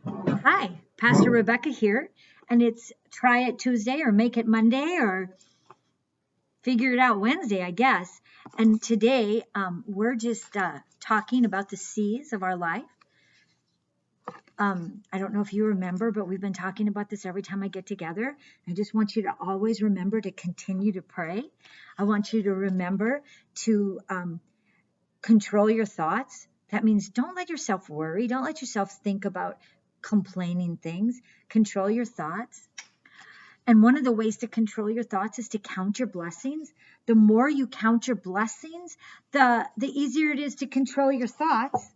Hi, Pastor Rebecca here, and it's Try It Tuesday or Make It Monday or Figure It Out Wednesday, I guess. And today we're just talking about the C's of our life. I don't know if you remember, but we've been talking about this every time I get together. I just want you to always remember to continue to pray. I want you to remember to control your thoughts. That means don't let yourself worry. Don't let yourself think about complaining things. Control your thoughts. And one of the ways to control your thoughts is to count your blessings. The more you count your blessings, the easier it is to control your thoughts.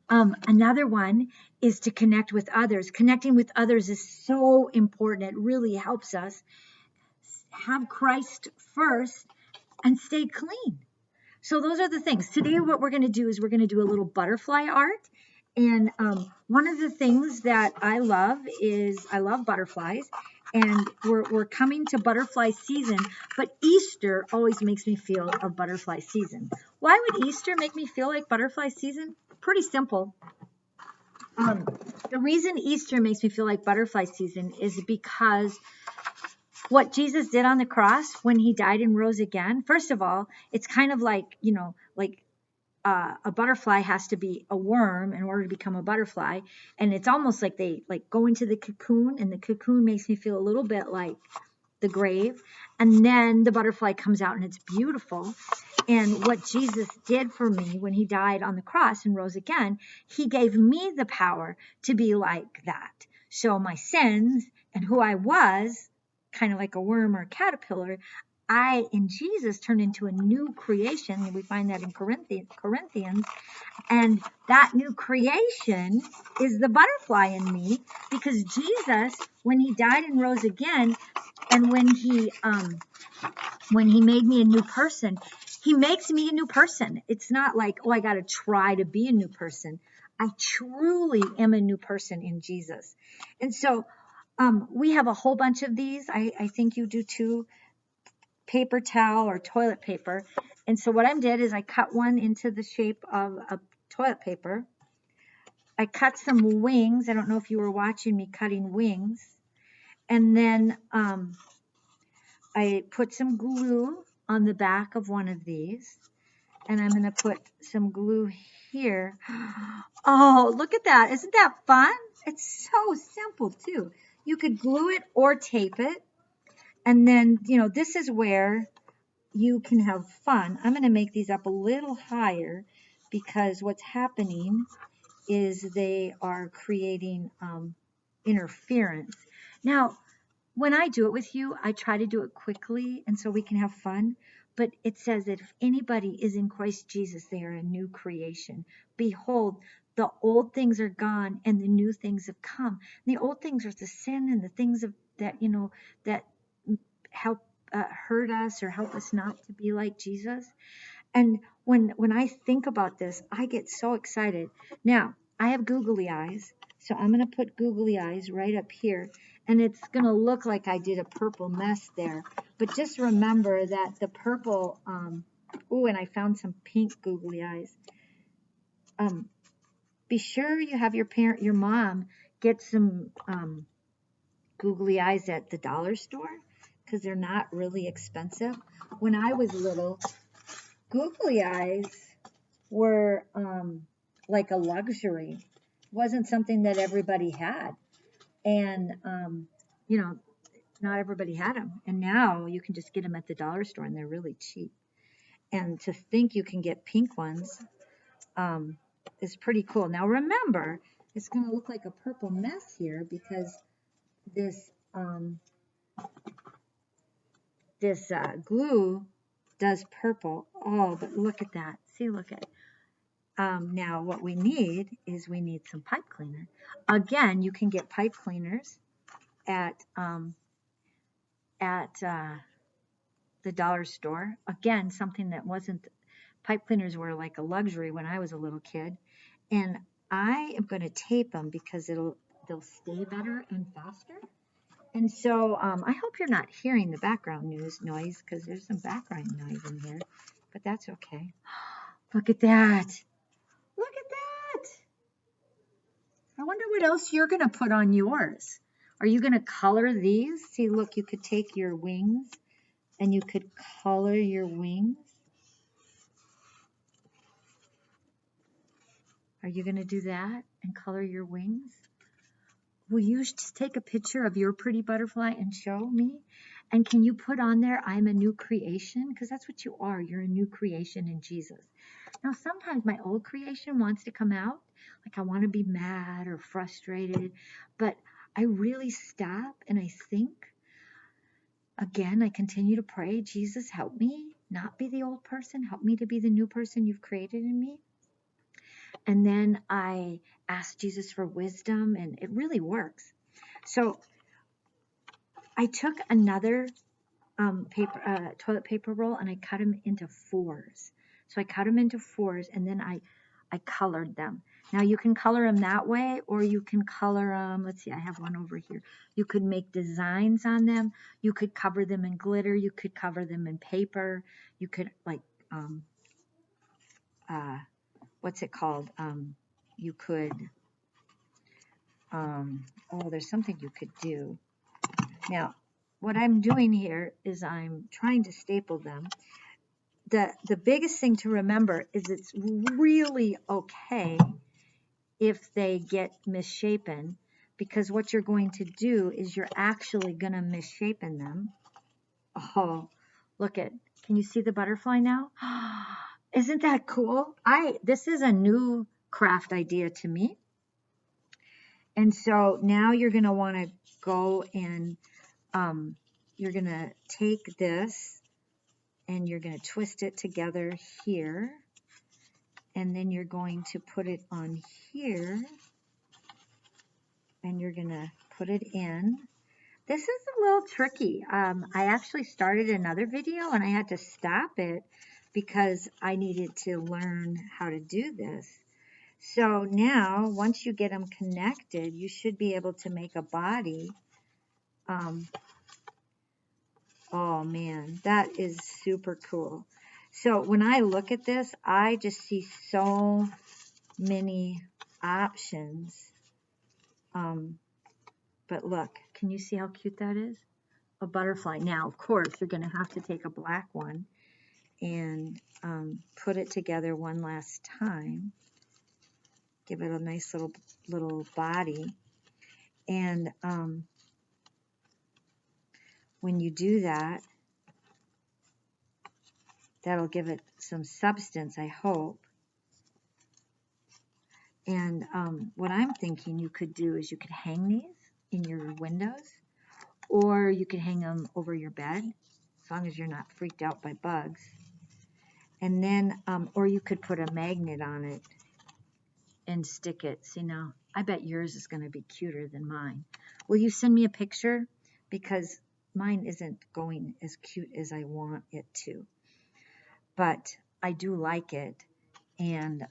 Another one is to connect with others. Connecting with others is so important. It really helps us have Christ first and stay clean. So those are the things. Today what we're going to do is we're going to do a little butterfly art. And one of the things that I love is I love butterflies. And we're coming to butterfly season, but Easter always makes me feel of butterfly season. Why would Easter make me feel like butterfly season? Pretty simple. The reason Easter makes me feel like butterfly season is because what Jesus did on the cross when he died and rose again. First of all, it's kind of like, a butterfly has to be a worm in order to become a butterfly. And it's almost like they go into the cocoon, and the cocoon makes me feel a little bit like the grave. And then the butterfly comes out and it's beautiful. And what Jesus did for me when he died on the cross and rose again, he gave me the power to be like that. So my sins and who I was, kind of like a worm or a caterpillar, I in Jesus turned into a new creation. And we find that in Corinthians. And that new creation is the butterfly in me, because Jesus, when he died and rose again, and when he made me a new person, he makes me a new person. It's not like, oh, I got to try to be a new person. I truly am a new person in Jesus. And so we have a whole bunch of these. I think you do too. Paper towel or toilet paper. And so what I did is I cut one into the shape of a toilet paper. I cut some wings. I don't know if you were watching me cutting wings. And then I put some glue on the back of one of these. And I'm going to put some glue here. Oh, look at that. Isn't that fun? It's so simple too. You could glue it or tape it. And then, this is where you can have fun. I'm going to make these up a little higher because what's happening is they are creating interference. Now, when I do it with you, I try to do it quickly and so we can have fun. But it says that if anybody is in Christ Jesus, they are a new creation. Behold, the old things are gone and the new things have come. And the old things are the sin and the things that help hurt us or help us not to be like Jesus. And when I think about this, I get so excited. Now, I have googly eyes, so I'm going to put googly eyes right up here. And it's going to look like I did a purple mess there. But just remember that the purple, and I found some pink googly eyes. Be sure you have your mom get some googly eyes at the dollar store, because they're not really expensive. When I was little, googly eyes were like a luxury. It wasn't something that everybody had. And, not everybody had them. And now you can just get them at the dollar store and they're really cheap. And to think you can get pink ones is pretty cool. Now remember, it's going to look like a purple mess here because this glue does purple. Oh, but look at that. See, look at it. Now what we need is some pipe cleaner. Again, you can get pipe cleaners at the dollar store. Again, something that wasn't, pipe cleaners were like a luxury when I was a little kid. And I am going to tape them because they'll stay better and faster. And so I hope you're not hearing the background noise because there's some background noise in here, but that's okay. Look at that. Look at that. wonder what else you're going to put on yours. Are you going to color these? See, look, you could take your wings and you could color your wings. Are you going to do that and color your wings? Will you just take a picture of your pretty butterfly and show me? And can you put on there, I'm a new creation? Because that's what you are. You're a new creation in Jesus. Now, sometimes my old creation wants to come out. Like I want to be mad or frustrated. But I really stop and I think. Again, I continue to pray, Jesus, help me not be the old person. Help me to be the new person you've created in me. And then I ask Jesus for wisdom, and it really works. So I took another toilet paper roll, and I cut them into fours. So I cut them into fours, and then I colored them. Now you can color them that way, or you can color them, let's see, I have one over here. You could make designs on them. You could cover them in glitter. You could cover them in paper. You could like, what's it called? You could, oh, there's something you could do. Now, what I'm doing here is I'm trying to staple them. The biggest thing to remember is it's really okay if they get misshapen, because what you're going to do is you're actually going to misshapen them. Oh, look at, can you see the butterfly now? Isn't that cool? This is a new craft idea to me. And so now you're going to want to go and you're going to take this and you're going to twist it together here. And then you're going to put it on here. And you're going to put it in. This is a little tricky. I actually started another video and I had to stop it because I needed to learn how to do this. So now, once you get them connected, you should be able to make a body. Oh man, that is super cool. So when I look at this, I just see so many options. But look, can you see how cute that is? A butterfly. Now, of course, you're going to have to take a black one and put it together one last time. Give it a nice little body. And when you do that, that'll give it some substance, I hope. And what I'm thinking you could do is you could hang these in your windows, or you could hang them over your bed, as long as you're not freaked out by bugs. And then, or you could put a magnet on it and stick it. See, now, I bet yours is going to be cuter than mine. Will you send me a picture? Because mine isn't going as cute as I want it to. But I do like it. And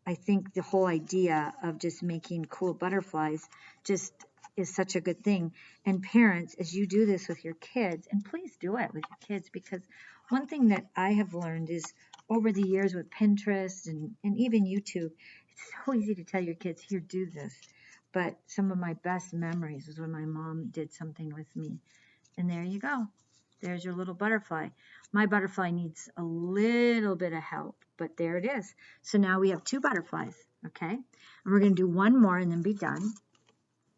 I think the whole idea of just making cool butterflies just is such a good thing. And parents, as you do this with your kids, and please do it with your kids, because one thing that I have learned is over the years with Pinterest and even YouTube, it's so easy to tell your kids, here, do this. But some of my best memories was when my mom did something with me. And there you go. There's your little butterfly. My butterfly needs a little bit of help, but there it is. So now we have 2 butterflies, okay? And we're going to do one more and then be done.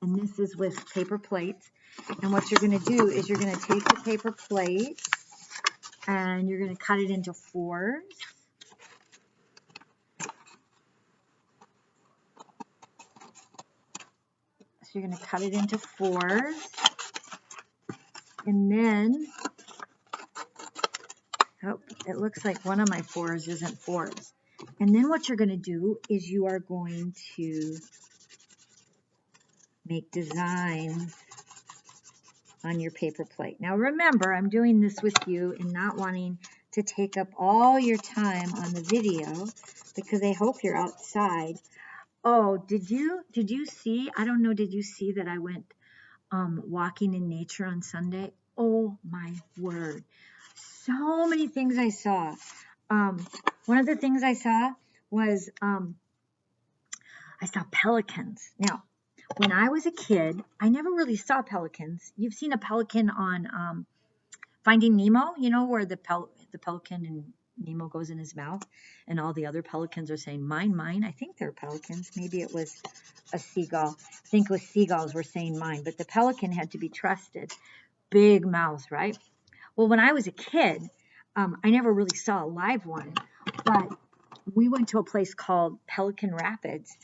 And this is with paper plates. And what you're going to do is you're going to take the paper plate and you're going to cut it into 4s. So you're going to cut it into 4s. And then, oh, it looks like one of my 4s isn't 4s. And then what you're going to do is you are going to make designs on your paper plate. Now remember, I'm doing this with you and not wanting to take up all your time on the video because I hope you're outside. Oh, did you see, I don't know, did you see that I went walking in nature on Sunday? Oh my word. So many things I saw. One of the things I saw was I saw pelicans. Now, when I was a kid, I never really saw pelicans. You've seen a pelican on Finding Nemo, you know, where the pelican and Nemo goes in his mouth, and all the other pelicans are saying, mine, mine. I think they're pelicans. Maybe it was a seagull. I think it was seagulls were saying mine, but the pelican had to be trusted. Big mouth, right? Well, when I was a kid, I never really saw a live one, but we went to a place called Pelican Rapids,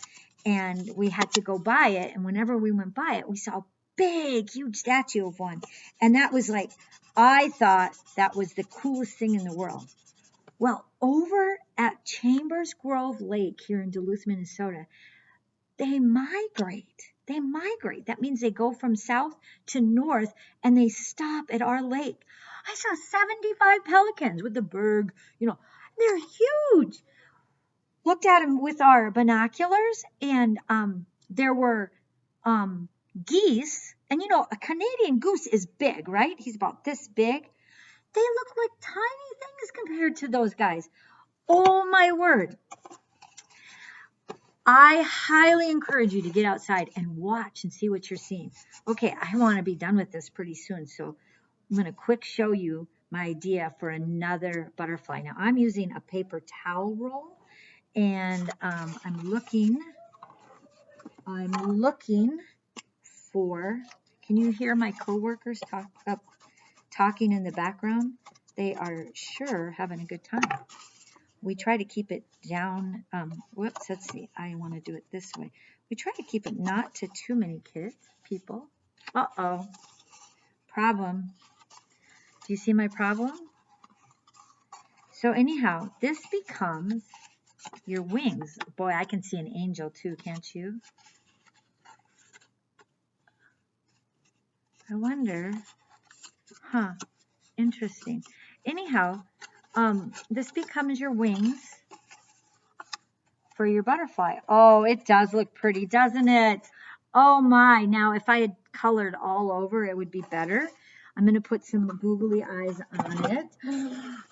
and we had to go by it. And whenever we went by it, we saw a big, huge statue of one. And that was like, I thought that was the coolest thing in the world. Well, over at Chambers Grove Lake here in Duluth, Minnesota, they migrate. They migrate. That means they go from south to north, and they stop at our lake. I saw 75 pelicans with the berg. You know, they're huge. Looked at them with our binoculars, and there were geese. And you know, a Canadian goose is big, right? He's about this big. They look like tiny things compared to those guys. Oh my word. I highly encourage you to get outside and watch and see what you're seeing. Okay, I want to be done with this pretty soon, so I'm going to quick show you my idea for another butterfly. Now, I'm using a paper towel roll, and I'm looking for, can you hear my coworkers talking in the background? They are sure having a good time. We try to keep it down. Whoops, let's see. I want to do it this way. We try to keep it not to too many people. Uh-oh. Problem. Do you see my problem? So anyhow, this becomes your wings. Boy, I can see an angel too, can't you? I wonder. Huh. Interesting. Anyhow, this becomes your wings for your butterfly. Oh, it does look pretty, doesn't it? Oh my. Now, if I had colored all over, it would be better. I'm going to put some googly eyes on it.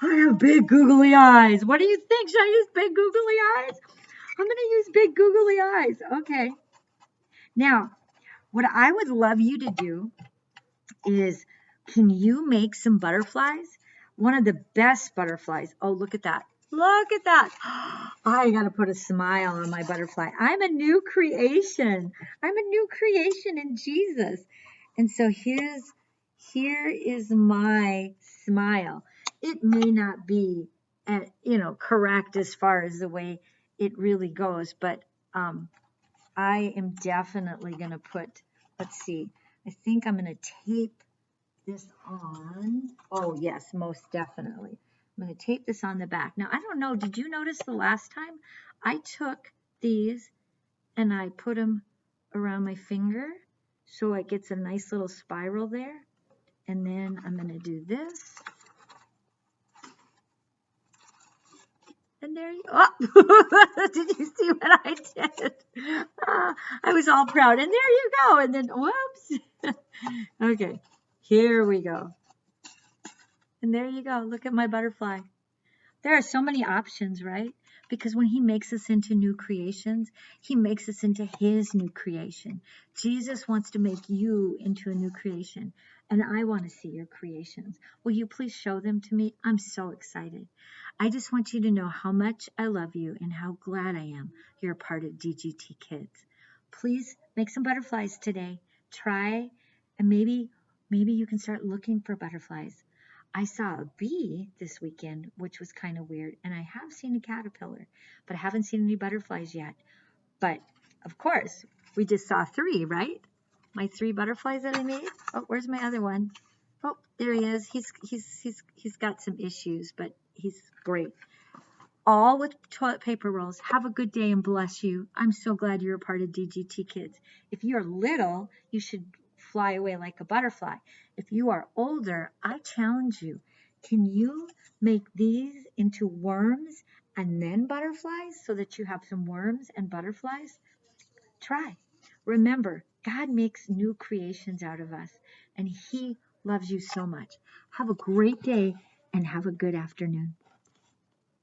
I have big googly eyes. What do you think? Should I use big googly eyes? I'm going to use big googly eyes. Okay. Now, what I would love you to do is, can you make some butterflies? One of the best butterflies. Oh, look at that. Look at that. I got to put a smile on my butterfly. I'm a new creation. I'm a new creation in Jesus. And so here is my smile. It may not be, correct as far as the way it really goes, but I am definitely going to put, let's see, I think I'm going to tape this on. Oh, yes, most definitely. I'm going to tape this on the back. Now, I don't know, did you notice the last time I took these and I put them around my finger so it gets a nice little spiral there? And then I'm going to do this. And there you go. Oh, did you see what I did? I was all proud. And there you go. And then, whoops. Okay, here we go. And there you go. Look at my butterfly. There are so many options, right? Because when he makes us into new creations, he makes us into his new creation. Jesus wants to make you into a new creation. And I want to see your creations. Will you please show them to me? I'm so excited. I just want you to know how much I love you and how glad I am you're a part of DGT Kids. Please make some butterflies today. Try, and maybe you can start looking for butterflies. I saw a bee this weekend, which was kind of weird, and I have seen a caterpillar, but I haven't seen any butterflies yet. But, of course, we just saw 3, right? My 3 butterflies that I made. Oh, where's my other one? Oh, there he is. He's got some issues, but he's great. All with toilet paper rolls. Have a good day and bless you. I'm so glad you're a part of DGT Kids. If you're little, you should fly away like a butterfly. If you are older, I challenge you. Can you make these into worms and then butterflies so that you have some worms and butterflies? Try. Remember, God makes new creations out of us, and he loves you so much. Have a great day and have a good afternoon.